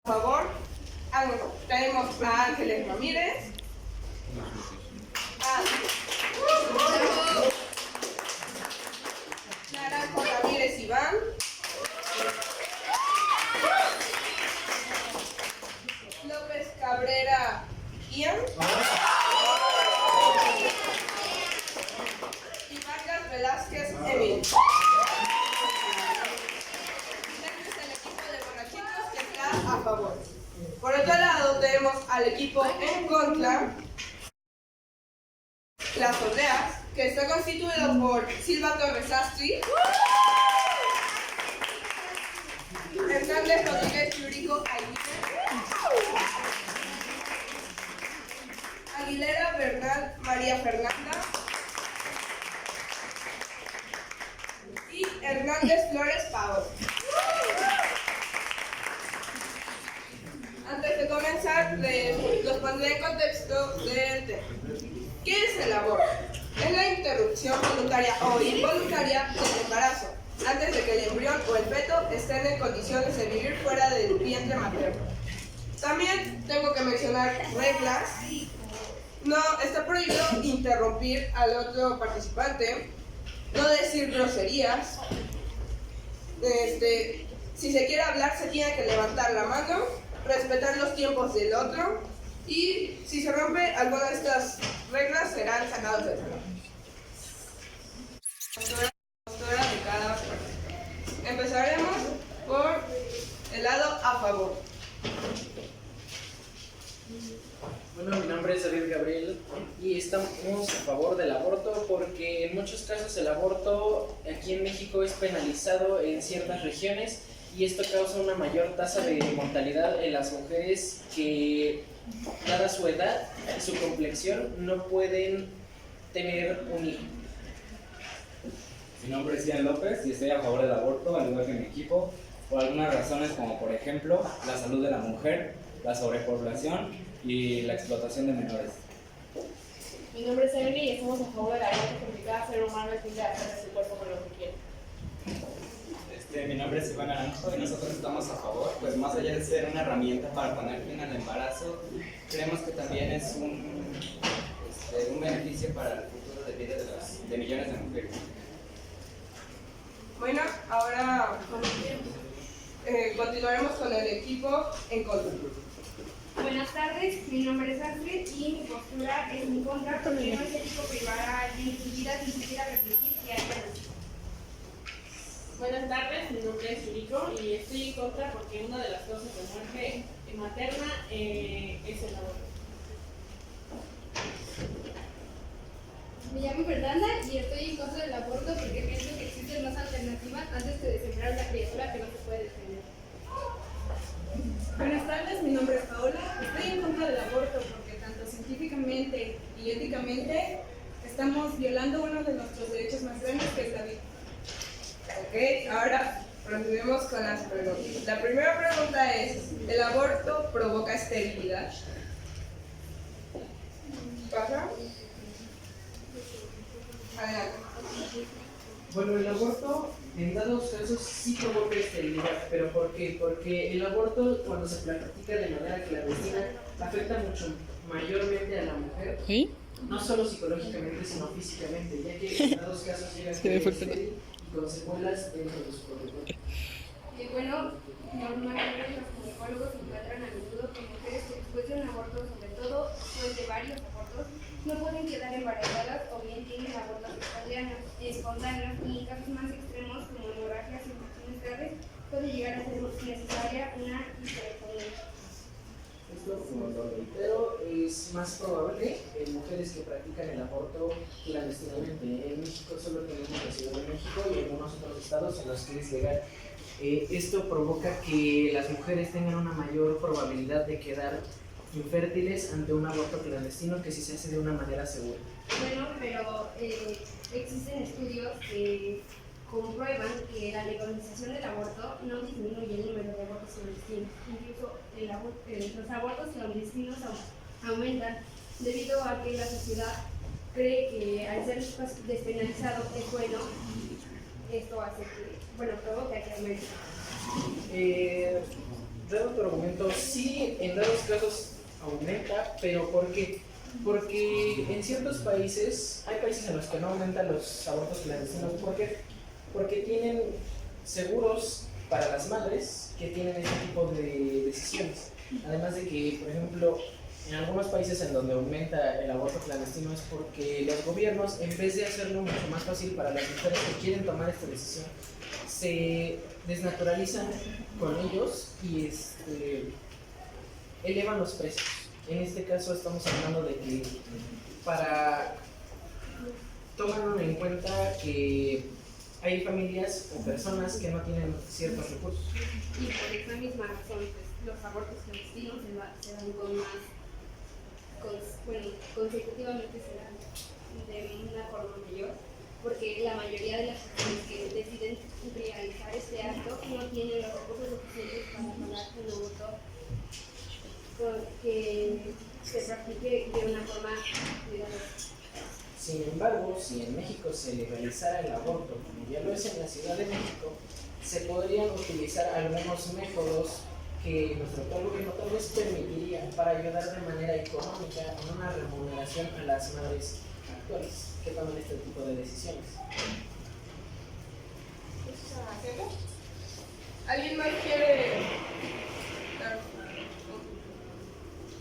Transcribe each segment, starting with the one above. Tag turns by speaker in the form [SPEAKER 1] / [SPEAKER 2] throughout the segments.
[SPEAKER 1] Por favor, tenemos a Ángeles Ramírez, a Naranjo Ramírez Iván, López Cabrera Ian y Vargas Velázquez Emil. Este es el equipo de borrachitos que está a favor. Por otro lado tenemos al equipo en contra, las Ordeas, que está constituido por Silva Torres Astri, Hernández Rodríguez Yurico Aguilera Bernal María Fernanda y Hernández Flores Pavo. Antes de comenzar, los pondré en contexto del tema. ¿Qué es el aborto? Es la interrupción voluntaria o involuntaria del embarazo, antes de que el embrión o el feto estén en condiciones de vivir fuera del vientre materno. También tengo que mencionar reglas. No, está prohibido interrumpir al otro participante, no decir groserías. Si se quiere hablar, se tiene que levantar la mano, respetar los tiempos del otro, y si se rompe alguna de estas reglas serán sacados del salón. Postura de cada parte. Empezaremos por el lado a favor.
[SPEAKER 2] Bueno, mi nombre es David Gabriel y estamos a favor del aborto porque en muchos casos el aborto aquí en México es penalizado en ciertas regiones y esto causa una mayor tasa de mortalidad en las mujeres que, dada su edad y su complexión, no pueden tener un hijo.
[SPEAKER 3] Mi nombre es Ian López y estoy a favor del aborto, al igual que mi equipo, por algunas razones como por ejemplo la salud de la mujer, la sobrepoblación y la explotación de menores.
[SPEAKER 4] Mi nombre es Emily y estamos a favor del aborto porque cada ser humano es libre de hacer de su cuerpo con lo que quiere.
[SPEAKER 3] Mi nombre es Iván Naranjo y nosotros estamos a favor, pues más allá de ser una herramienta para poner fin al embarazo, creemos que también es un beneficio para el futuro de vida de millones de mujeres.
[SPEAKER 1] Bueno, ahora continuaremos con el equipo en contra.
[SPEAKER 5] Buenas tardes, mi nombre es Astrid y mi postura es en contra porque no es ético privar a alguien de su vida sin siquiera refletir que haya nacido.
[SPEAKER 4] Buenas tardes, mi nombre es Yuriko y estoy en contra porque una de las causas de muerte materna es el aborto.
[SPEAKER 6] Me llamo Fernanda y estoy en contra del aborto porque pienso que existen más alternativas antes que de sembrar una criatura que no se puede defender.
[SPEAKER 7] Buenas tardes, mi nombre es Paola. Estoy en contra del aborto porque tanto científicamente y éticamente estamos violando uno de nuestros derechos más grandes, que es la vida.
[SPEAKER 1] Ok, ahora procedemos con las preguntas. La primera pregunta es, ¿el aborto provoca esterilidad? ¿Pasa? Adelante.
[SPEAKER 2] Bueno, el aborto en dados casos sí provoca esterilidad, pero ¿por qué? Porque el aborto cuando se practica de manera clandestina afecta mucho mayormente a la mujer, ¿sí? No solo psicológicamente sino físicamente, ya que en dados casos llega a ser estéril y con secuelas dentro de su propio cuerpo.
[SPEAKER 5] Bueno, normalmente los ginecólogos encuentran a menudo que mujeres que después de un aborto, sobre todo después de varios abortos, no pueden quedar embarazadas o bien tienen abortos espontáneos y en casos más extremos como hemorragias y infecciones graves puede llegar a ser necesaria una histerectomía.
[SPEAKER 2] Esto, como lo reitero, es más probable en mujeres que practican el aborto clandestinamente. En México solo tenemos la Ciudad de México y algunos otros estados en los que es legal. Esto provoca que las mujeres tengan una mayor probabilidad de quedar infértiles ante un aborto clandestino que si se hace de una manera segura.
[SPEAKER 5] Bueno, pero existen estudios que comprueban que la legalización del aborto no disminuye el número de abortos clandestinos. Incluso los abortos clandestinos aumentan debido a que la sociedad cree que al ser despenalizado es bueno. Esto hace que, provoca que aumente.
[SPEAKER 2] dado tu argumento, sí, en dados casos aumenta, pero ¿por qué? Porque en ciertos países, hay países en los que no aumentan los abortos clandestinos. ¿Por qué? Porque tienen seguros para las madres que tienen este tipo de decisiones. Además de que, por ejemplo, en algunos países en donde aumenta el aborto clandestino es porque los gobiernos, en vez de hacerlo mucho más fácil para las mujeres que quieren tomar esta decisión, se desnaturalizan con ellos y elevan los precios. En este caso estamos hablando de que toman en cuenta que hay familias o personas que no tienen ciertos recursos.
[SPEAKER 5] Y por esa misma razón, pues, los abortos clandestinos se dan con más, consecutivamente se dan de una forma mayor, porque la mayoría de las personas que deciden realizar este acto no tienen los recursos suficientes para pagar un aborto que se practique de una forma cuidadosa.
[SPEAKER 2] Sin embargo, si en México se legalizara el aborto, como ya lo es en la Ciudad de México, se podrían utilizar algunos métodos que nuestro actual gobierno tal vez permitiría para ayudar de manera económica en una remuneración a las madres actuales que toman este tipo de decisiones.
[SPEAKER 1] ¿Alguien más quiere?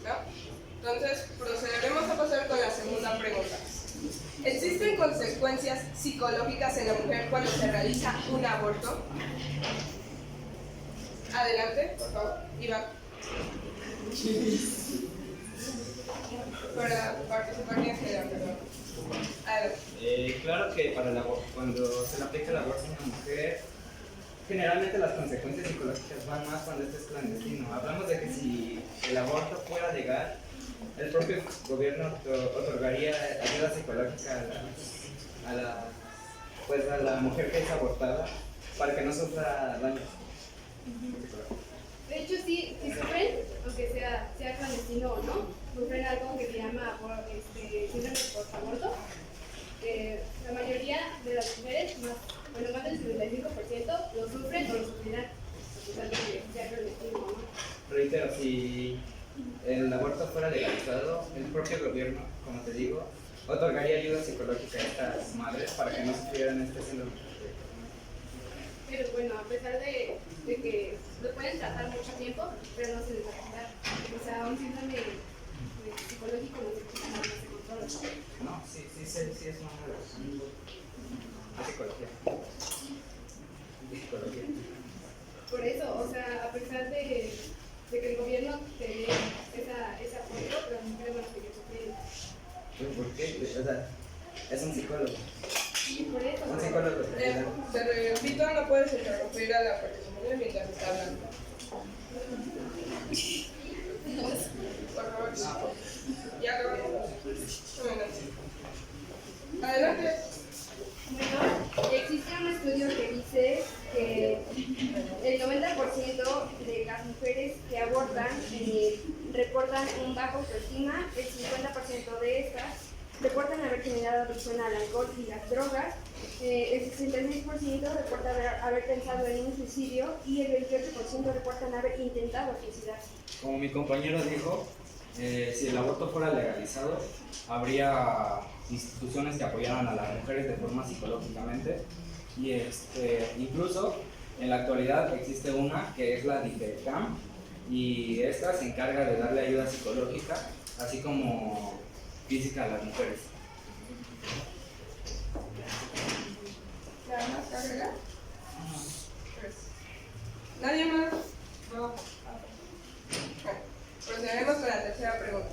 [SPEAKER 1] ¿No? Entonces procederemos a pasar con la segunda pregunta. ¿Existen consecuencias psicológicas en la mujer cuando se realiza un aborto? Adelante, por favor, Iván. Para participar en este debate, perdón. Adelante.
[SPEAKER 3] Claro que cuando se le aplica el aborto a una mujer, generalmente las consecuencias psicológicas van más cuando este es clandestino. Hablamos de que si el aborto fuera legal, el propio gobierno otorgaría ayuda psicológica a la mujer que es abortada para que no sufra daños.
[SPEAKER 5] De hecho, sí sufren, aunque sea clandestino o no, sufren algo que se llama síndrome post-aborto. La mayoría de las mujeres, más del 75%, lo sufren o lo sufrirán, a pesar de que sea clandestino o no.
[SPEAKER 3] Reitero, si el aborto fuera legalizado, el propio gobierno, como te digo, otorgaría ayuda psicológica a estas madres para que no sufrieran este síndrome.
[SPEAKER 5] Pero bueno, a pesar de que lo pueden tratar mucho tiempo, pero no se les va a quitar. O sea, un síndrome psicológico no se controla.
[SPEAKER 3] No, sí es una relación de psicología.
[SPEAKER 5] Por eso, o sea, a pesar de que el gobierno te dé ese apoyo, las mujeres van a seguir sufriendo.
[SPEAKER 3] ¿Por qué? O sea, es un psicólogo.
[SPEAKER 5] Y por eso.
[SPEAKER 3] Un psicólogo.
[SPEAKER 1] Te repito, no puedes interrumpir a la persona mientras está hablando. Por favor. Ya acabamos. Adelante.
[SPEAKER 5] Bueno, existe un estudio que dice que el 90% de las mujeres que abortan reportan un bajo autoestima, el 50% de estas reportan haber generado adicción al alcohol y las drogas, el 66% reporta haber pensado en un suicidio y el 28% reportan haber intentado suicidarse.
[SPEAKER 3] Como mi compañero dijo, si el aborto fuera legalizado, habría instituciones que apoyaran a las mujeres de forma psicológicamente y incluso en la actualidad existe una que es la DIFECAM y esta se encarga de darle ayuda psicológica así como física a las mujeres.
[SPEAKER 1] ¿Nada más que agregar? ¿Nadie más? No. Bueno, procederemos con la tercera pregunta.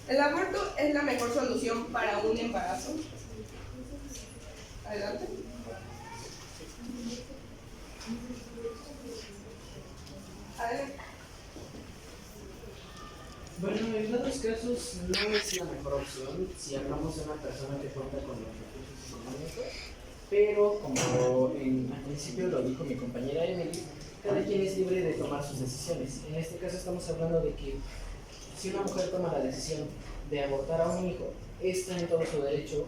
[SPEAKER 1] ¿El aborto es la mejor solución para un embarazo? Adelante. Adelante.
[SPEAKER 2] Bueno, en otros casos no es la mejor opción si hablamos de una persona que cuenta con los recursos económicos, pero como al principio lo dijo mi compañera Emily, cada quien es libre de tomar sus decisiones. En este caso estamos hablando de que si una mujer toma la decisión de abortar a un hijo, está en todo su derecho.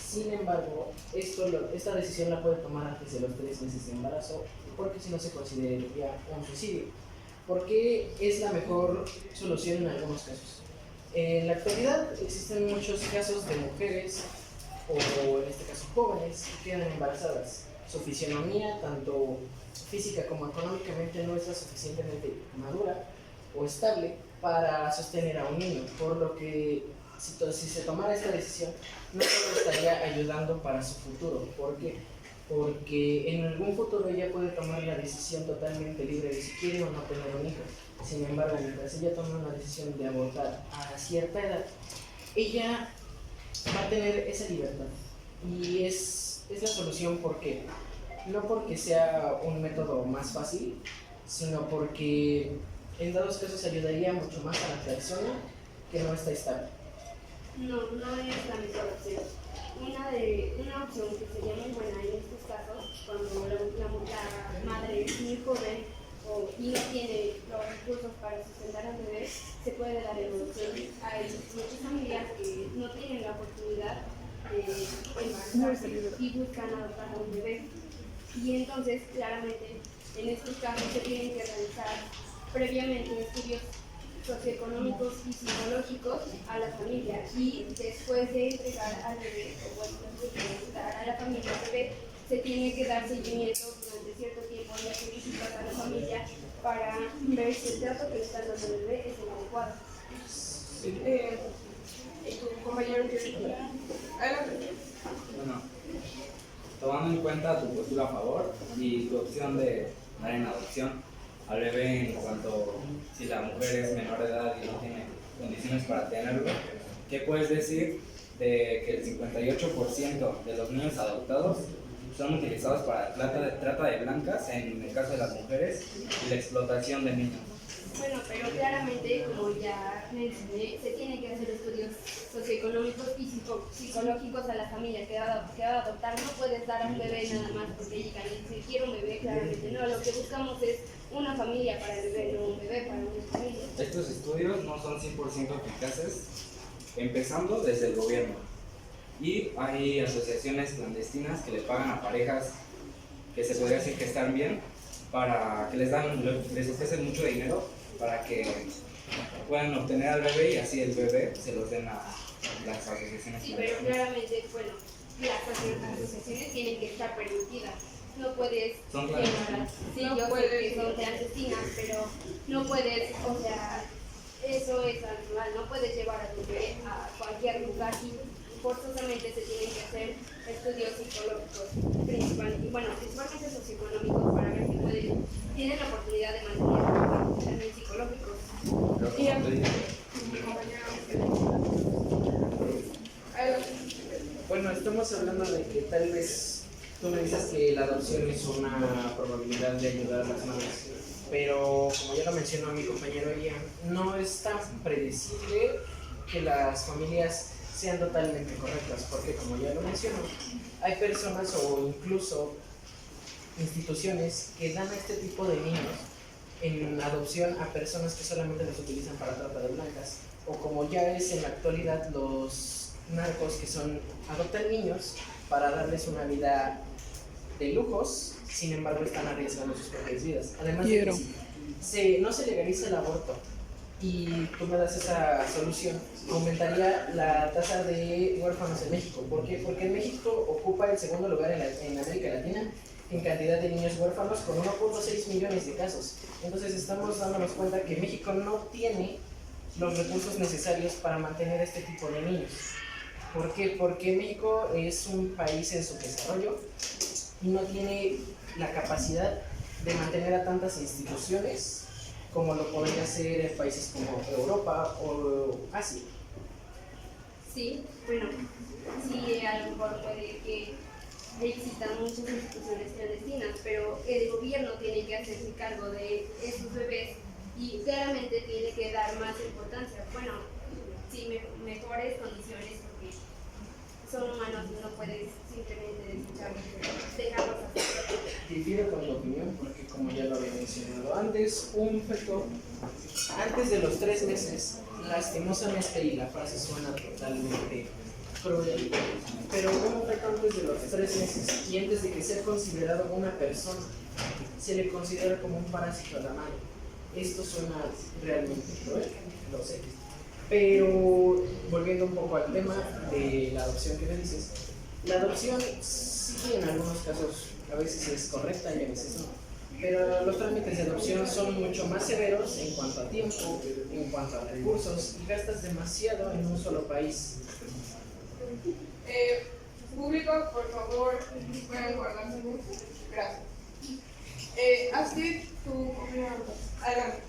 [SPEAKER 2] Sin embargo, esta decisión la puede tomar antes de los 3 meses de embarazo, porque si no se consideraría un suicidio. ¿Por qué es la mejor solución en algunos casos? En la actualidad existen muchos casos de mujeres, o en este caso jóvenes, que quedan embarazadas. Su fisionomía, tanto física como económicamente, no es lo suficientemente madura o estable para sostener a un niño, por lo que si se tomara esta decisión, no solo estaría ayudando para su futuro. ¿Por qué? Porque en algún futuro ella puede tomar la decisión totalmente libre de si quiere o no tener un hijo. Sin embargo, mientras ella toma una decisión de abortar a cierta edad, ella va a tener esa libertad. Y es la solución. ¿Por qué? No porque sea un método más fácil, sino porque en dados casos ayudaría mucho más a la persona que no está estable.
[SPEAKER 5] No, no es la mejor opción. Una opción que sería muy buena en estos casos, cuando la madre es muy joven y no tiene los recursos para sustentar al bebé, se puede dar en adopción. Hay muchas familias que no tienen la oportunidad de embarazarse y buscan adoptar a un bebé. Y entonces, claramente, en estos casos se tienen que realizar previamente estudios socioeconómicos y psicológicos a la familia, y después de entregar al bebé, o bueno, después de entregar a la familia al bebé, se tiene que dar seguimiento durante cierto tiempo y hacer visitas a la familia para ver si el trato que le están dando al bebé es el adecuado.
[SPEAKER 1] Tu compañero adelante.
[SPEAKER 3] Bueno, tomando en cuenta tu postura a favor y tu opción de dar en adopción al bebé en cuanto si la mujer es menor de edad y no tiene condiciones para tenerlo, ¿qué puedes decir de que el 58% de los niños adoptados son utilizados para trata de blancas en el caso de las mujeres y la explotación de niños?
[SPEAKER 5] Bueno, pero claramente, como ya mencioné, se tienen que hacer estudios socioeconómicos y psicológicos a la familia que va a adoptar. No puedes dar a un bebé nada más porque digan, si quiero un bebé, claramente no. Lo que buscamos es una familia para el bebé, no un bebé para una familia.
[SPEAKER 3] Estos estudios no son 100% eficaces, empezando desde el gobierno. Y hay asociaciones clandestinas que le pagan a parejas que se podría decir que están bien, para que les ofrecen mucho dinero para que puedan obtener al bebé y así el bebé se los den a las asociaciones.
[SPEAKER 5] Sí, pero claramente, bueno, las asociaciones tienen que estar permitidas. No puedes
[SPEAKER 3] Son
[SPEAKER 5] llevar, sí,
[SPEAKER 1] No
[SPEAKER 5] yo
[SPEAKER 1] puedes,
[SPEAKER 5] sé que son clandestinas, pero no puedes, o sea, eso es normal, no puedes llevar a tu bebé a cualquier lugar y forzosamente se tienen que hacer estudios psicológicos, principalmente socioeconómicos, para ver si tienen la oportunidad de mantener también psicológicos.
[SPEAKER 1] Y tu compañero adelante.
[SPEAKER 2] Bueno, estamos hablando de que tal vez tú me dices que la adopción es una probabilidad de ayudar a las madres, pero como ya lo mencionó mi compañero Ian, no es tan predecible que las familias sean totalmente correctas, porque como ya lo mencionó, hay personas o incluso instituciones que dan a este tipo de niños en adopción a personas que solamente los utilizan para trata de blancas, o como ya es en la actualidad los narcos que adoptan niños para darles una vida de lujos, sin embargo están arriesgando sus propias vidas. Además de que no se legaliza el aborto y tú me das esa solución, aumentaría la tasa de huérfanos en México. ¿Por qué? Porque en México ocupa el segundo lugar en América Latina en cantidad de niños huérfanos, con 1.6 millones de casos. Entonces estamos dándonos cuenta que México no tiene los recursos necesarios para mantener este tipo de niños. ¿Por qué? Porque México es un país en su desarrollo y no tiene la capacidad de mantener a tantas instituciones como lo podría ser en países como Europa o Asia.
[SPEAKER 5] Sí, bueno, sí, a lo mejor puede que existan muchas instituciones clandestinas, pero el gobierno tiene que hacerse cargo de esos bebés y claramente tiene que dar más importancia. Bueno, sí, mejores condiciones, porque son humanos y no puedes simplemente dejarlos hacer.
[SPEAKER 2] Difiero con tu opinión porque, como ya lo había mencionado antes, un feto antes de los 3 meses, lastimosamente, y la frase suena totalmente cruel, pero un feto antes de los 3 meses y antes de que sea considerado una persona, se le considera como un parásito a la madre. Esto suena realmente cruel, lo sé. Pero volviendo un poco al tema de la adopción que me dices, la adopción sí en algunos casos a veces es correcta y a veces no. Pero los trámites de adopción son mucho más severos en cuanto a tiempo, en cuanto a recursos y gastas demasiado en un solo país.
[SPEAKER 1] Público, por favor, pueden guardar silencio. Gracias. Astrid, tu opinión. Adelante.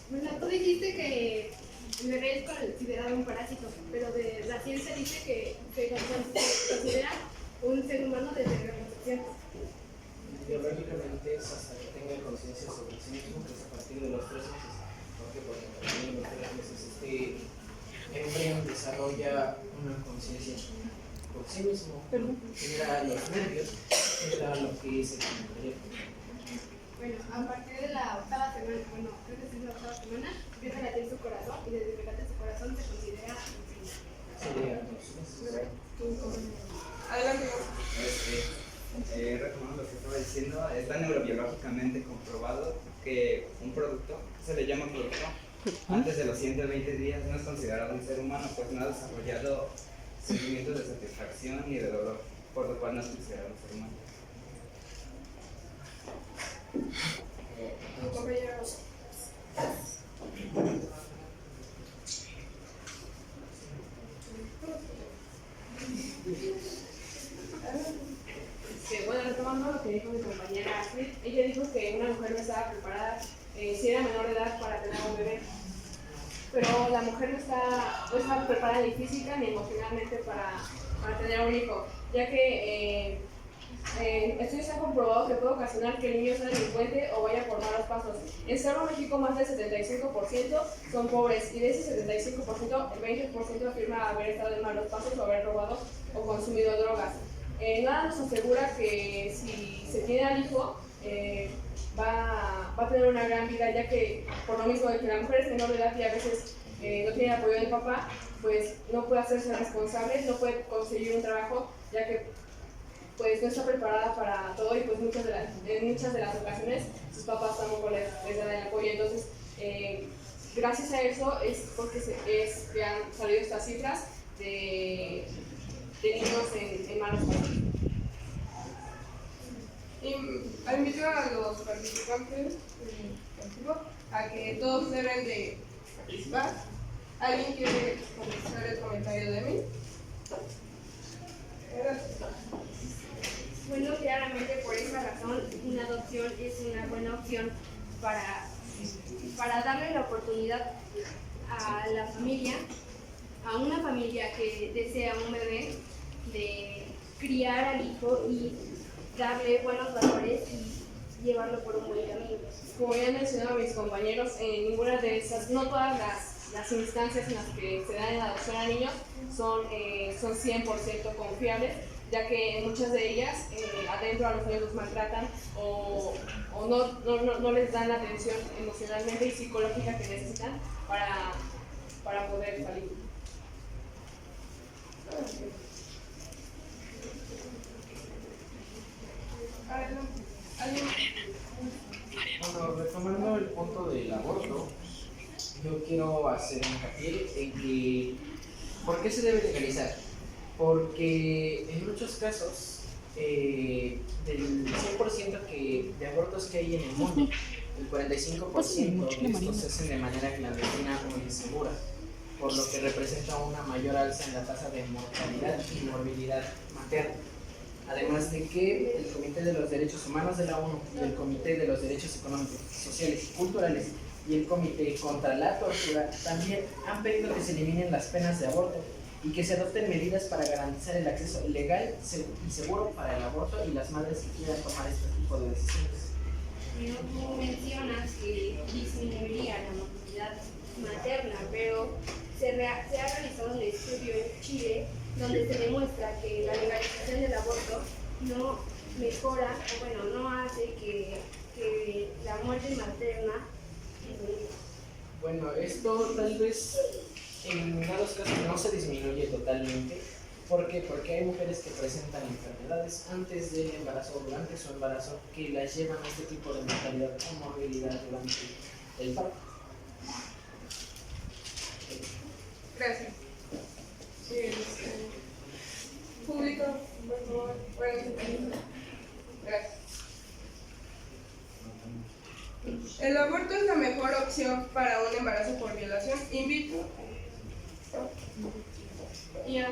[SPEAKER 6] Bueno, tú dijiste que el bebé es considerado un parásito, pero de la ciencia dice que se considera un ser humano desde la concepción.
[SPEAKER 2] Biológicamente es hasta que tenga conciencia sobre sí mismo, que es a partir de los 3 meses. ¿Por qué? Porque también en los 3 meses este embrión desarrolla una conciencia por sí mismo, genera los nervios, genera lo que es el embrión.
[SPEAKER 6] Bueno, a partir de la 8ª semana, bueno, creo que es la 8ª semana, empieza a latir su corazón y desde que late su corazón se considera un niño.
[SPEAKER 2] Sería 2 meses.
[SPEAKER 1] Adelante.
[SPEAKER 3] Retomando lo que estaba diciendo, está neurobiológicamente comprobado que un producto, se le llama producto, antes de los 120 días no es considerado un ser humano, pues no ha desarrollado sentimientos de satisfacción ni de dolor, por lo cual no es considerado un ser humano.
[SPEAKER 1] Tu compañero.
[SPEAKER 4] Bueno, retomando lo que dijo mi compañera Astrid, ella dijo que una mujer no estaba preparada si era menor de edad para tener un bebé. Pero la mujer no está preparada ni física ni emocionalmente para tener un hijo, ya que estudios han comprobado que puede ocasionar que el niño sea delincuente o vaya por malos pasos. En solo México más del 75% son pobres y de ese 75% el 20% afirma haber estado en malos pasos o haber robado o consumido drogas. Nada nos asegura que si se tiene al hijo va a tener una gran vida, ya que por lo mismo de que la mujer es menor de edad y a veces no tiene apoyo del papá, pues no puede hacerse responsable, no puede conseguir un trabajo, ya que pues no está preparada para todo y pues en muchas de las ocasiones sus papás tampoco les dan el apoyo. Entonces, gracias a eso es porque que han salido estas cifras de niños en malos pasos.
[SPEAKER 1] Invito a los participantes a que todos deben de participar. ¿Alguien quiere comenzar el comentario de mí? Gracias.
[SPEAKER 5] Bueno, claramente por esa razón una adopción es una buena opción para darle la oportunidad a la familia, a una familia que desea un bebé, de criar al hijo y darle buenos valores y llevarlo por un buen camino.
[SPEAKER 4] Como ya han mencionado mis compañeros, ninguna de esas, no todas las instancias en las que se dan en adopción a niños son 100% confiables, ya que en muchas de ellas adentro a los niños los maltratan o no les dan la atención emocionalmente y psicológica que necesitan para poder salir.
[SPEAKER 2] Bueno, retomando el punto del aborto, yo quiero hacer hincapié en que ¿por qué se debe legalizar? Porque en muchos casos del 100% de abortos que hay en el mundo, el 45% de estos se hacen de manera clandestina o insegura, por lo que representa una mayor alza en la tasa de mortalidad y morbilidad materna. Además de que el Comité de los Derechos Humanos de la ONU y el Comité de los Derechos Económicos, Sociales y Culturales y el Comité contra la Tortura también han pedido que se eliminen las penas de aborto y que se adopten medidas para garantizar el acceso legal y seguro para el aborto y las madres que quieran tomar este tipo de decisiones.
[SPEAKER 5] Tú mencionas que disminuiría la mortalidad materna, pero se ha realizado un estudio en Chile donde se demuestra que la legalización del aborto no mejora, o bueno, no hace que la muerte materna disminuya.
[SPEAKER 2] Bueno, esto tal vez en dados casos no se disminuye totalmente, ¿Por qué? Porque hay mujeres que presentan enfermedades antes del embarazo o durante su embarazo que las llevan a este tipo de mortalidad o morbilidad durante el parto.
[SPEAKER 1] Gracias. Público, por favor, pueden sentarse. Gracias. El aborto es la mejor opción para un embarazo por violación in vitro. Ya,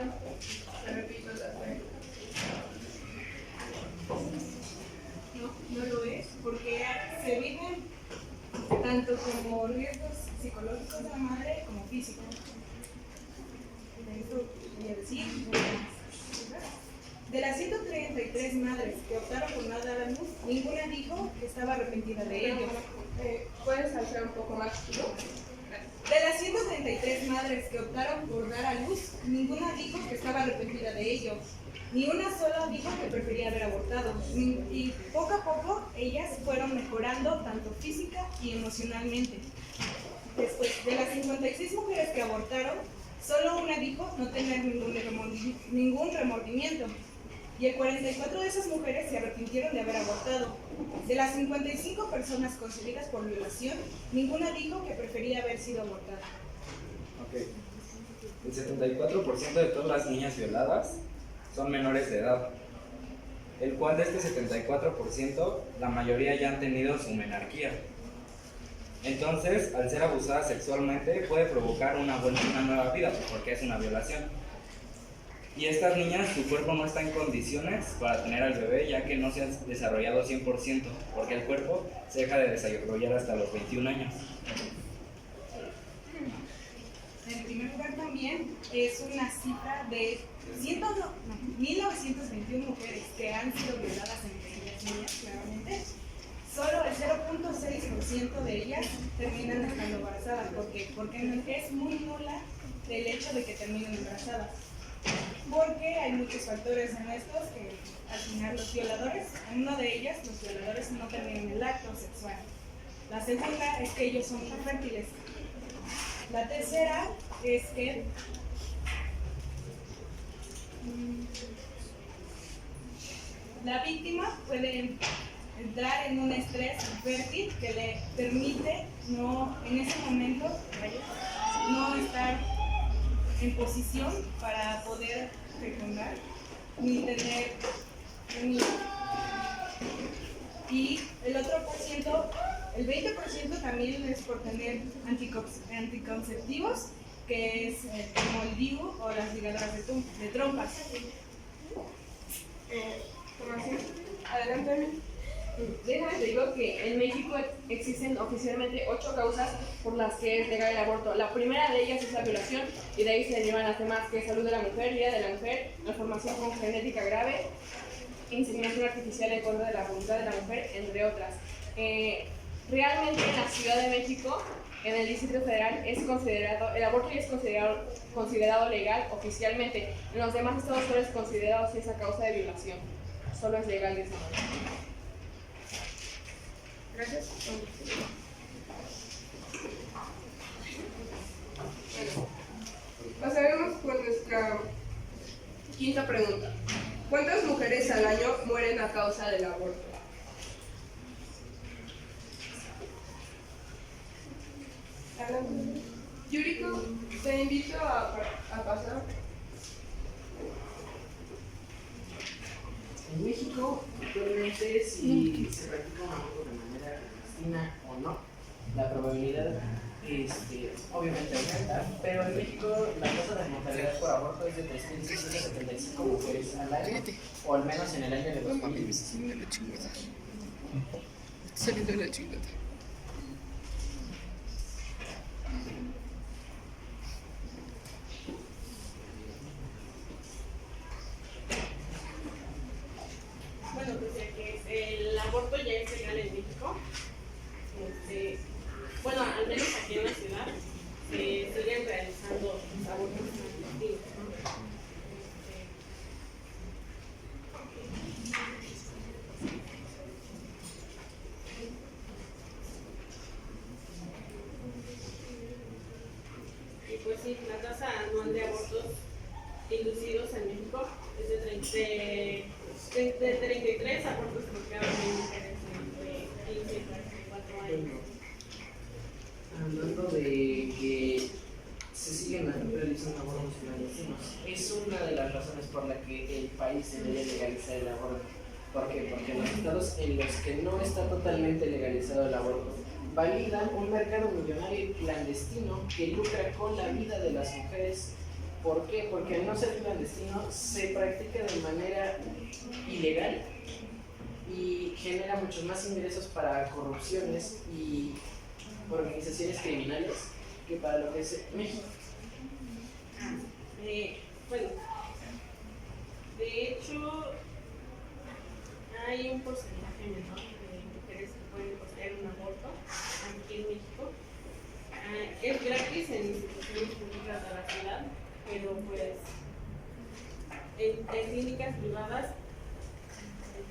[SPEAKER 1] te repito la regla.
[SPEAKER 7] No lo es, porque se viven tanto como riesgos psicológicos de la madre como físicos. Eso quería decir. De las 133 madres que optaron por no dar a luz, ninguna dijo que estaba arrepentida de ello.
[SPEAKER 1] ¿Puedes alzar un poco más?
[SPEAKER 7] De las 133 madres que optaron por dar a luz, ninguna dijo que estaba arrepentida de ello. Ni una sola dijo que prefería haber abortado. Y poco a poco ellas fueron mejorando tanto física y emocionalmente. Después, de las 56 mujeres que abortaron, solo una dijo no tener ningún remordimiento. Y el 44 de esas mujeres se arrepintieron de haber abortado. De las 55 personas concebidas por violación, ninguna dijo que prefería haber sido abortada.
[SPEAKER 3] Ok. El 74% de todas las niñas violadas son menores de edad, el cual de este 74%, la mayoría ya han tenido su menarquía. Entonces, al ser abusada sexualmente, puede provocar una nueva vida, porque es una violación. Y estas niñas, su cuerpo no está en condiciones para tener al bebé, ya que no se ha desarrollado 100%, porque el cuerpo se deja de desarrollar hasta los 21 años.
[SPEAKER 7] En primer lugar también es una cifra de 1921 mujeres que han sido violadas entre ellas niñas, claramente. Solo el 0.6% de ellas terminan estando embarazadas. ¿Por qué? Porque es muy nula el hecho de que terminen embarazadas. Porque hay muchos factores en estos que al final los violadores, en una de ellas los violadores no terminan el acto sexual. La segunda es que ellos son infértiles. La tercera es que la víctima puede entrar en un estrés infértil que le permite en ese momento no estar en posición para poder fecundar ni tener un niño. Y el otro por ciento, el 20% también es por tener anticonceptivos, que es como el DIU o las ligadoras de trompas.
[SPEAKER 1] Adelante.
[SPEAKER 4] Déjame te digo que en México existen oficialmente 8 causas por las que es legal el aborto. La primera de ellas es la violación, y de ahí se derivan las demás, que es salud de la mujer, vida de la mujer, malformación con genética grave, inseminación artificial en contra de la voluntad de la mujer, entre otras. Realmente en la Ciudad de México, en el Distrito Federal, el aborto ya es considerado legal oficialmente. En los demás estados solo es considerado si es a causa de violación. Solo es legal de esa manera.
[SPEAKER 1] Gracias. Pasaremos con nuestra quinta pregunta. ¿Cuántas mujeres al año mueren a causa del aborto? Yuriko, te invito a pasar.
[SPEAKER 2] En México, actualmente, si se practica un aborto de manera clandestina o no, la probabilidad obviamente aumenta, pero en México la tasa de mortalidad por aborto es de 3.675 mujeres al año, o al menos en el año de 2000.
[SPEAKER 1] Saliendo de la chingada.
[SPEAKER 4] Bueno, desde que el aborto ya es legal en México, bueno, al menos aquí en la ciudad, se siguen realizando los abortos clandestinos, ¿no? Y pues sí, la tasa anual de abortos inducidos en México es de 33 abortos por cada 1.000 mujeres entre 15 y 44 años.
[SPEAKER 2] Bueno, hablando de que se siguen realizando abortos clandestinos, es una de las razones por la que el país debe legalizar el aborto. ¿Por qué? Porque en los estados en los que no está totalmente legalizado el aborto, validan un mercado millonario y clandestino que lucra con la vida de las mujeres. ¿Por qué? Porque al no ser clandestino se practica de manera ilegal y genera muchos más ingresos para corrupciones y organizaciones criminales que para lo que es México.
[SPEAKER 4] Bueno, de hecho, hay un porcentaje menor de mujeres que pueden costear un aborto aquí en México. Es gratis en instituciones públicas de la ciudad, pero pues en clínicas privadas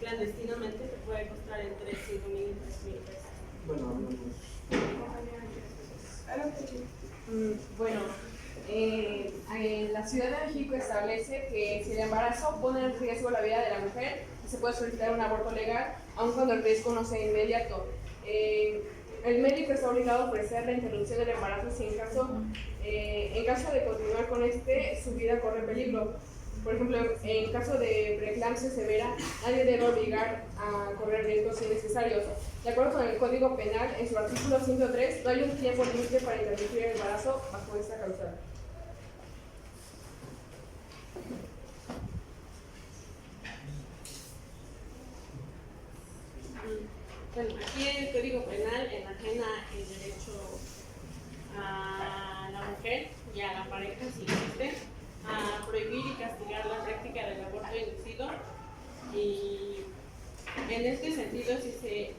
[SPEAKER 4] clandestinamente te puede costar entre 5.000 y 3.000 pesos.
[SPEAKER 2] Bueno,
[SPEAKER 4] Bueno, en la Ciudad de México establece que si el embarazo pone en riesgo la vida de la mujer, se puede solicitar un aborto legal, aun cuando el riesgo no sea inmediato. El médico está obligado a ofrecer la interrupción del embarazo si en caso de continuar con su vida corre peligro. Por ejemplo, en caso de preeclampsia severa, nadie debe obligar a correr riesgos innecesarios. De acuerdo con el Código Penal, en su artículo 103, no hay un tiempo límite para interrumpir el embarazo bajo esta causa. Bueno, aquí el Código Penal enajena el derecho a la mujer y a la pareja, si existe, a prohibir y castigar la práctica del aborto inducido. Y en este sentido, si se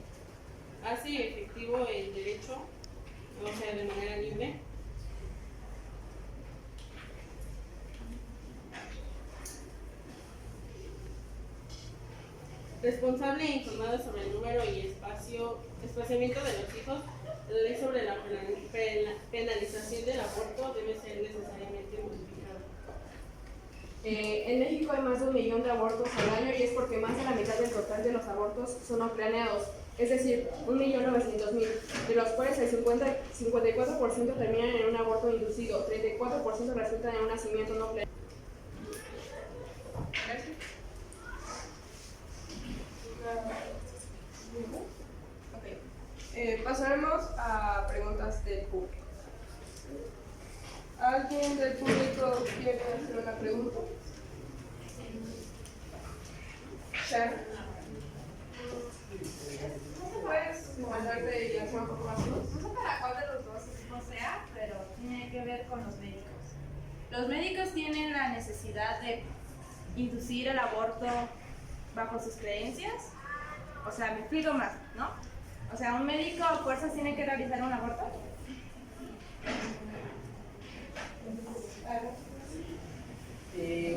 [SPEAKER 4] hace efectivo el derecho, o sea, de manera libre, responsable e informado sobre el número y espaciamiento de los hijos, la ley sobre la penalización del aborto debe ser necesariamente modificada. En México hay más de 1 millón de abortos al año y es porque más de la mitad del total de los abortos son no planeados, es decir, 1.900.000, de los cuales el 54% terminan en un aborto inducido, 34% resultan en un nacimiento no planeado.
[SPEAKER 1] Pasaremos a preguntas del público. ¿Alguien del público quiere hacer una pregunta? Sharon. ¿Puedes mandarte y hacer un poco más?
[SPEAKER 8] No sé para cuál de los dos no sea, pero tiene que ver con los médicos. Los médicos tienen la necesidad de inducir el aborto bajo sus creencias. O sea, me explico más, ¿no? O sea, ¿un médico a fuerzas tiene que realizar un aborto?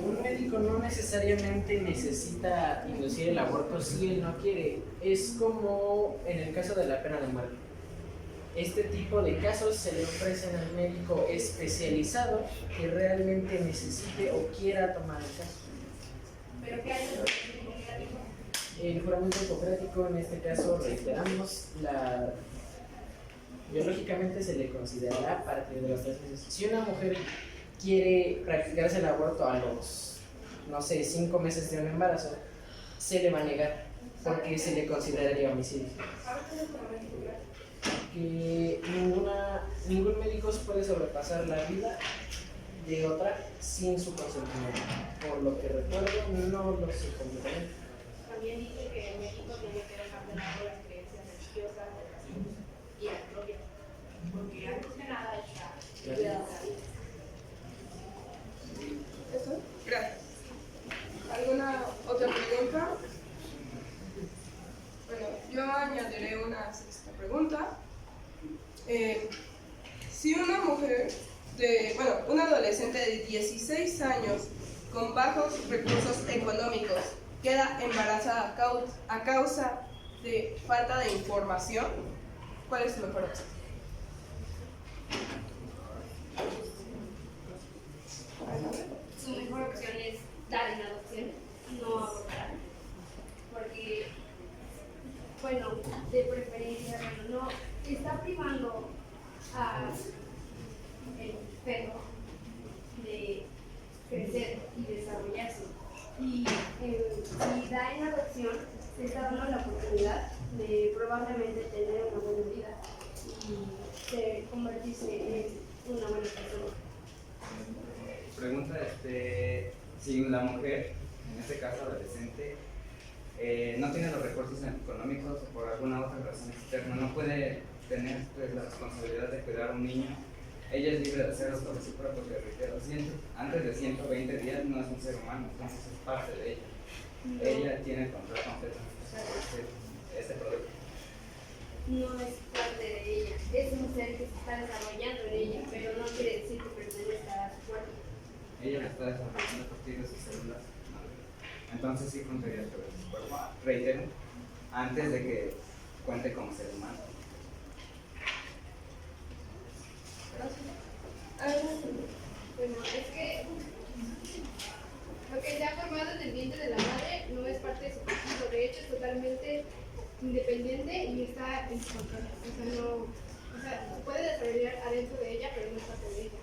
[SPEAKER 2] Un médico no necesariamente necesita inducir el aborto si él no quiere. Es como en el caso de la pena de muerte. Este tipo de casos se le ofrecen al médico especializado que realmente necesite o quiera tomar el caso.
[SPEAKER 8] ¿Pero qué hay de los médicos?
[SPEAKER 2] El juramento hipocrático, en este caso, reiteramos, biológicamente se le considerará a partir de los 3 meses. Si una mujer quiere practicarse el aborto a los, 5 meses de un embarazo, se le va a negar porque se le consideraría homicidio. Que ningún médico puede sobrepasar la vida de otra sin su consentimiento. Por lo que recuerdo, no lo sé completamente.
[SPEAKER 4] También dice que México tiene que dejar de lado las creencias religiosas de las hijas y las propias, porque antes de nada está cuidado de la vida.
[SPEAKER 1] ¿Eso? Gracias. ¿Alguna otra pregunta? Bueno, yo añadiré una sexta pregunta. Si una mujer, una adolescente de 16 años con bajos recursos económicos queda embarazada a causa de falta de información, ¿cuál es su mejor opción?
[SPEAKER 5] Su mejor
[SPEAKER 6] dice es una buena persona.
[SPEAKER 3] Pregunta, si la mujer, en este caso adolescente, no tiene los recursos económicos o por alguna otra razón externa, no puede tener pues, la responsabilidad de cuidar a un niño, ella es libre de hacerlo sobre su propio reitero. Antes de 120 días no es un ser humano, entonces es parte de ella. Ella tiene el control completo de este producto.
[SPEAKER 6] No es parte de ella, es un ser que se está desarrollando en ella, pero no quiere decir que pertenezca a su cuerpo.
[SPEAKER 3] Ella lo está desarrollando a partir de sus células. Entonces sí contaría sobre su cuerpo. Reitero, antes de que cuente como ser humano.
[SPEAKER 6] Bueno, es que lo que se ha formado en el vientre de la madre no es parte de su cuerpo, de hecho es totalmente independiente y está en su control. O sea, puede desarrollar adentro de ella, pero no es parte de ella.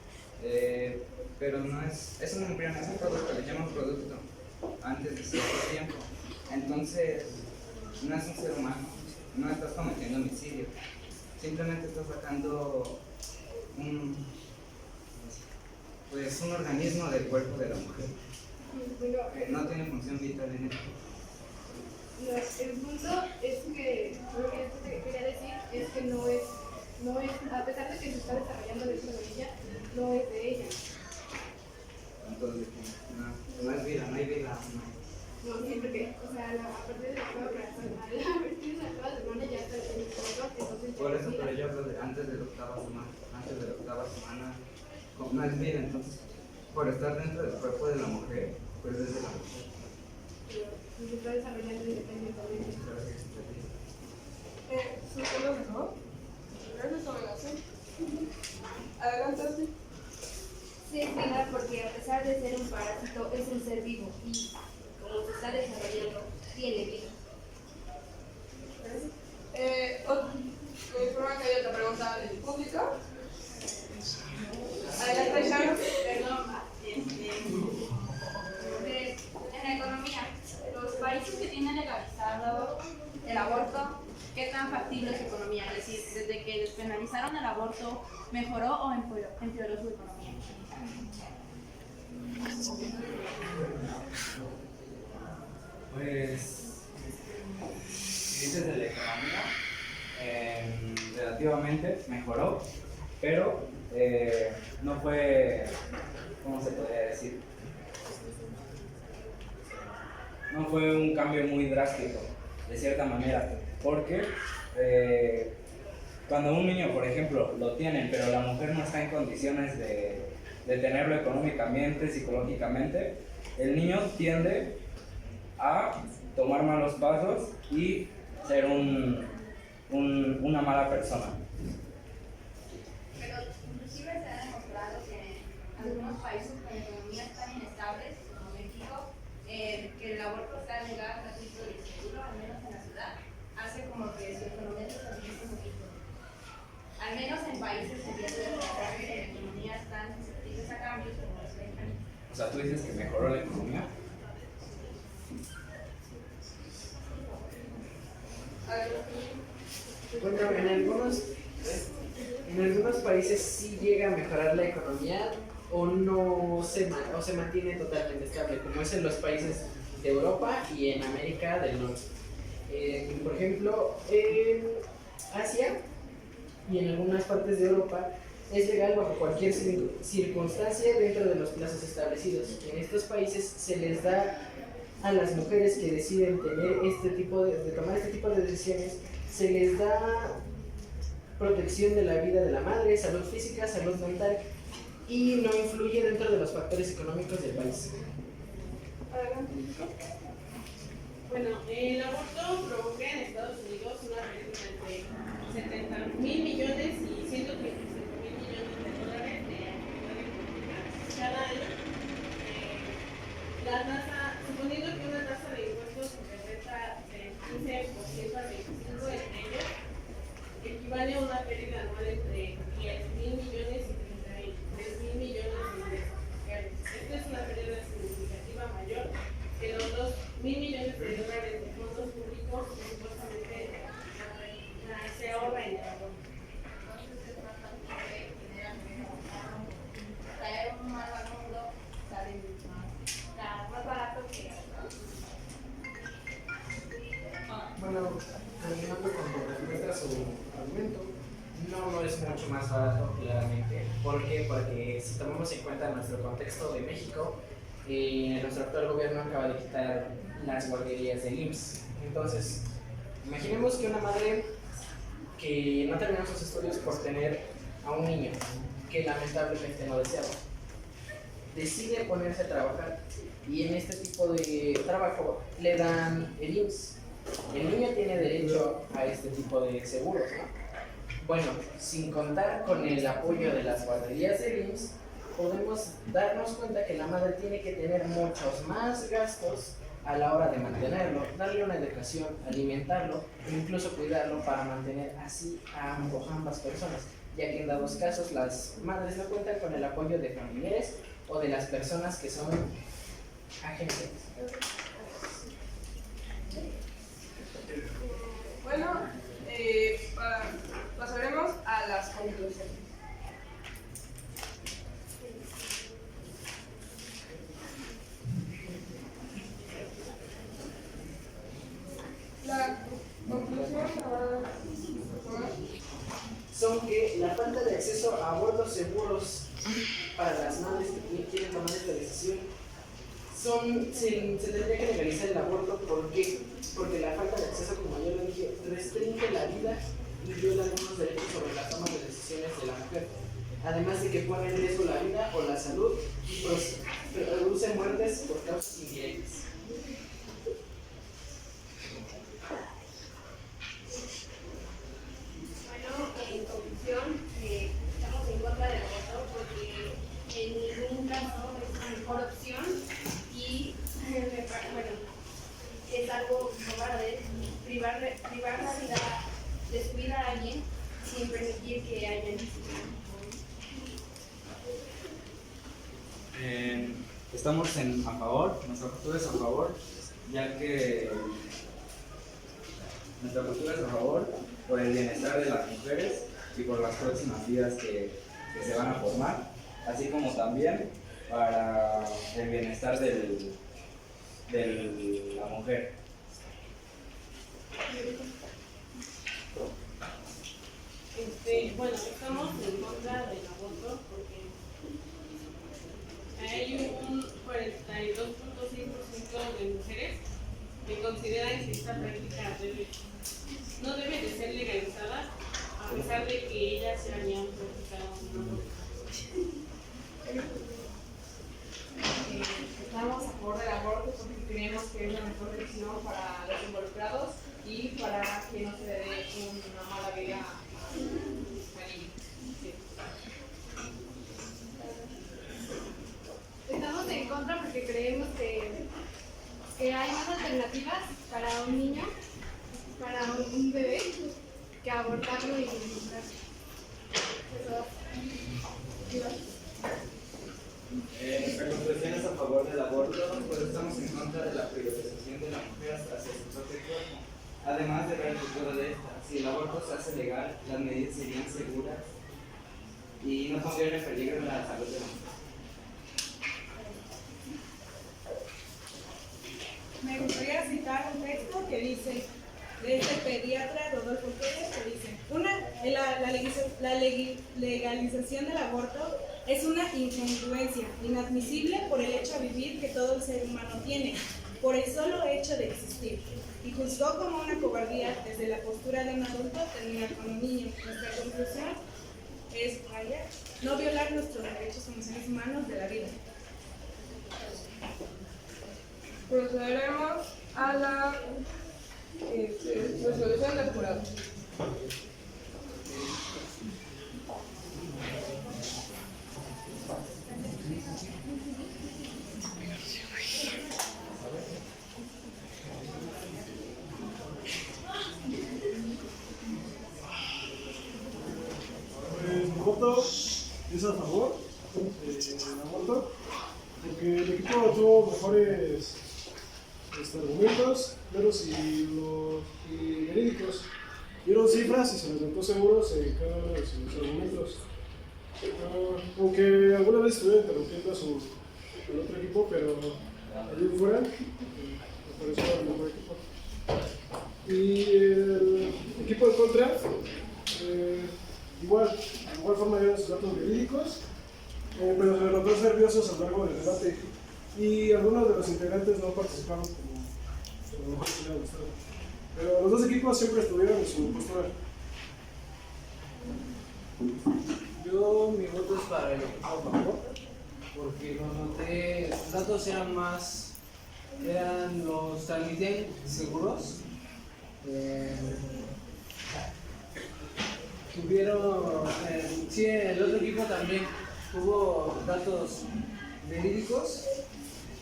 [SPEAKER 3] Pero no es un embrión, es un producto, le llaman producto antes de cierto tiempo. Entonces, no es un ser humano, no estás cometiendo homicidio, simplemente estás sacando un organismo del cuerpo de la mujer que no tiene función vital en él.
[SPEAKER 6] El punto es que lo que yo te quería decir es que no es, a pesar de que se está desarrollando dentro de ella, no es de ella.
[SPEAKER 3] Entonces, no es vida, no hay vida.
[SPEAKER 6] No, sí, porque, o sea, a partir de la prueba semana ya está en el control, entonces
[SPEAKER 3] Por eso, pero yo hablo de antes de la octava semana. Antes de la octava semana, no es vida, entonces, por estar dentro del cuerpo de la mujer, pues es de la mujer.
[SPEAKER 6] se está desarrollando independientemente.
[SPEAKER 1] Supongo que no. Gracias por la razón. Adelante.
[SPEAKER 5] Sí, es vida porque a pesar de ser un parásito, es un ser vivo y como se está desarrollando, tiene vida.
[SPEAKER 1] Me informan que hay otra pregunta del público. Adelante, Sharon.
[SPEAKER 8] En la economía, los países que tienen legalizado el aborto, ¿qué tan factible es su economía? Es decir, desde que despenalizaron el aborto, ¿mejoró o empeoró su economía?
[SPEAKER 3] Pues, dices de la economía, relativamente mejoró, pero no fue, ¿cómo se podría decir? No fue un cambio muy drástico, de cierta manera, porque cuando un niño, por ejemplo, lo tienen, pero la mujer no está en condiciones de tenerlo económicamente, psicológicamente, el niño tiende a tomar malos pasos y ser una mala persona.
[SPEAKER 5] Pero inclusive se ha demostrado que en algunos países con economías tan inestables como México, que el aborto sea legal, gratuito y seguro, al menos en la ciudad, hace como que su economía se estabilice un poquito. Al menos en países que tienen economías tan susceptibles a cambios como los mexicanos.
[SPEAKER 3] O sea, tú dices que mejoró la economía.
[SPEAKER 2] Bueno, en algunos países sí llega a mejorar la economía o no se mantiene totalmente estable, como es en los países de Europa y en América del Norte. Por ejemplo, en Asia y en algunas partes de Europa es legal bajo cualquier circunstancia dentro de los plazos establecidos. En estos países se les da a las mujeres que deciden tener tomar este tipo de decisiones, se les da protección de la vida de la madre, salud física, salud mental, y no influye dentro de los factores económicos del país.
[SPEAKER 4] Bueno, el aborto provoca en Estados Unidos una pérdida entre 70.000 millones y 135.000 millones de dólares de actividad económica cada año. La tasa, suponiendo que una tasa de impuestos sobre renta del 15% al 25% entre ellos, equivale a una pérdida anual entre 10.000 millones y 33.000 millones de ingresos sociales. Esto es una pérdida significativa mayor que los 2.000 millones de dólares de fondos públicos que supuestamente se ahorra en el aborto.
[SPEAKER 2] importante. ¿Por qué? Porque si tomamos en cuenta nuestro contexto de México, nuestro actual gobierno acaba de quitar las guarderías del IMSS. Entonces, imaginemos que una madre que no terminó sus estudios por tener a un niño que lamentablemente no deseaba, decide ponerse a trabajar y en este tipo de trabajo le dan el IMSS. El niño tiene derecho a este tipo de seguros, ¿no? Bueno, sin contar con el apoyo de las guarderías del IMSS, podemos darnos cuenta que la madre tiene que tener muchos más gastos a la hora de mantenerlo, darle una educación, alimentarlo e incluso cuidarlo para mantener así a ambas personas, ya que en dados casos las madres no cuentan con el apoyo de familiares o de las personas que son agentes.
[SPEAKER 1] Bueno, pasaremos a las conclusiones. La conclusión
[SPEAKER 2] son que la falta de acceso a abortos seguros para las madres que quieren tomar esta decisión se tendría que legalizar el aborto. ¿Por qué? Porque la falta de acceso, como ya lo dije, restringe la vida y viola algunos derechos sobre la toma de decisiones de la mujer, además de que pone en riesgo la vida o la salud y produce muertes por causas indirectas.
[SPEAKER 5] Bueno, en conclusión, estamos en contra del aborto porque en ningún caso es la mejor opción y, bueno, es algo cobarde privar la vida de su vida a alguien sin permitir que haya necesidad.
[SPEAKER 3] Estamos a favor, nuestra postura es a favor, ya que nuestra postura es a favor por el bienestar de las mujeres y por las próximas vidas que se van a formar, así como también para el bienestar de la mujer.
[SPEAKER 4] Bueno, estamos en contra del aborto porque hay un 42.6% de mujeres que consideran que esta práctica no debe de ser legalizada a pesar de que ellas se habían practicado un aborto. Estamos a favor del aborto porque creemos que es la mejor decisión para los involucrados y para que no se le dé una mala vida a niños. Sí.
[SPEAKER 6] Estamos en contra porque creemos que hay más alternativas para un niño, para un bebé, que abortarlo y disfrutarlo.
[SPEAKER 3] Nuestra conclusión es a favor del aborto, pues estamos en contra de la privatización de la mujer hacia su propio cuerpo. Además de ver el futuro de esta, si el aborto se hace legal, las medidas serían seguras y no pondrían en peligro la salud de la mujer.
[SPEAKER 7] Me gustaría citar un texto que dice, de este pediatra Rodolfo Pérez, que dice, la legalización del aborto es una incongruencia inadmisible por el hecho de vivir que todo el ser humano tiene, por el solo hecho de existir, y juzgó como una cobardía desde la postura de un adulto terminar con un niño. Nuestra conclusión es no violar nuestros derechos como seres humanos de la vida.
[SPEAKER 1] procederemos a la resolución del jurado.
[SPEAKER 9] Mi voto es a favor del aborto, porque el equipo tuvo mejores argumentos, claros y verídicos. Dieron cifras y se les notó seguros en cada uno de sus argumentos. Aunque alguna vez estuvieron interrumpiendo al otro equipo, pero allí fuera, me pareció el mejor equipo. Y el equipo en contra de igual forma dieron sus datos verídicos, pero se notó nerviosos a lo largo del debate y algunos de los integrantes no participaron como a lo mejor se hubiera gustado. Pero los dos equipos siempre estuvieron en su postura.
[SPEAKER 10] Mi voto es para el equipo a favor, porque los noté, los datos los transmitían seguros. Sí, el otro equipo también tuvo datos verídicos,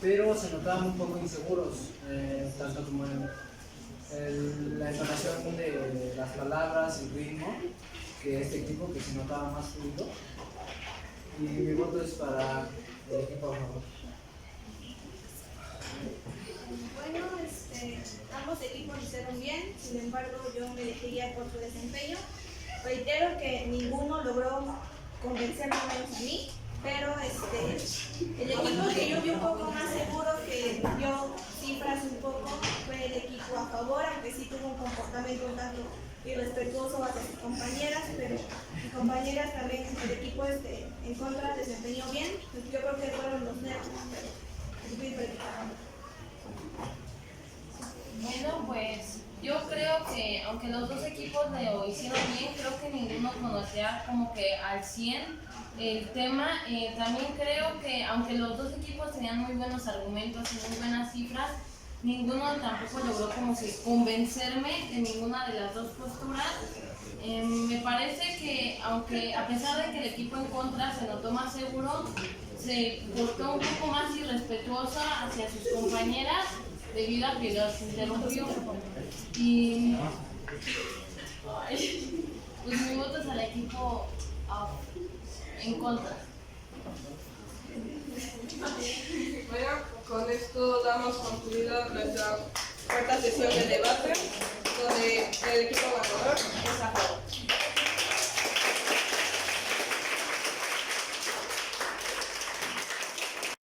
[SPEAKER 10] pero se notaban un poco inseguros, tanto como la entonación de las palabras, el ritmo, que este equipo que se notaba más fluido. Y mi voto es para el equipo a favor.
[SPEAKER 11] Bueno, ambos equipos lo hicieron bien, sin embargo yo me elegiría por su desempeño. Reitero que ninguno logró convencerme menos a mí, pero el equipo que yo vi un poco más seguro, que dio cifras un poco, fue el equipo a favor, aunque sí tuvo un comportamiento un tanto irrespetuoso hacia sus compañeras, pero mis compañeras también, el equipo en contra desempeñó bien, pues yo creo que fueron los nervios, pero fui practicando.
[SPEAKER 8] Bueno, pues yo creo que aunque los dos equipos lo hicieron bien, creo que ninguno conocía como que al 100 el tema. También creo que aunque los dos equipos tenían muy buenos argumentos y muy buenas cifras, ninguno tampoco logró como que convencerme de ninguna de las dos posturas. Me parece que aunque a pesar de que el equipo en contra se notó más seguro, se portó un poco más irrespetuosa hacia sus compañeras debido a que los interrumpió. Y pues mi voto es al equipo en contra.
[SPEAKER 1] Bueno, con esto damos concluida nuestra cuarta sesión de debate, donde el equipo ganador es a favor.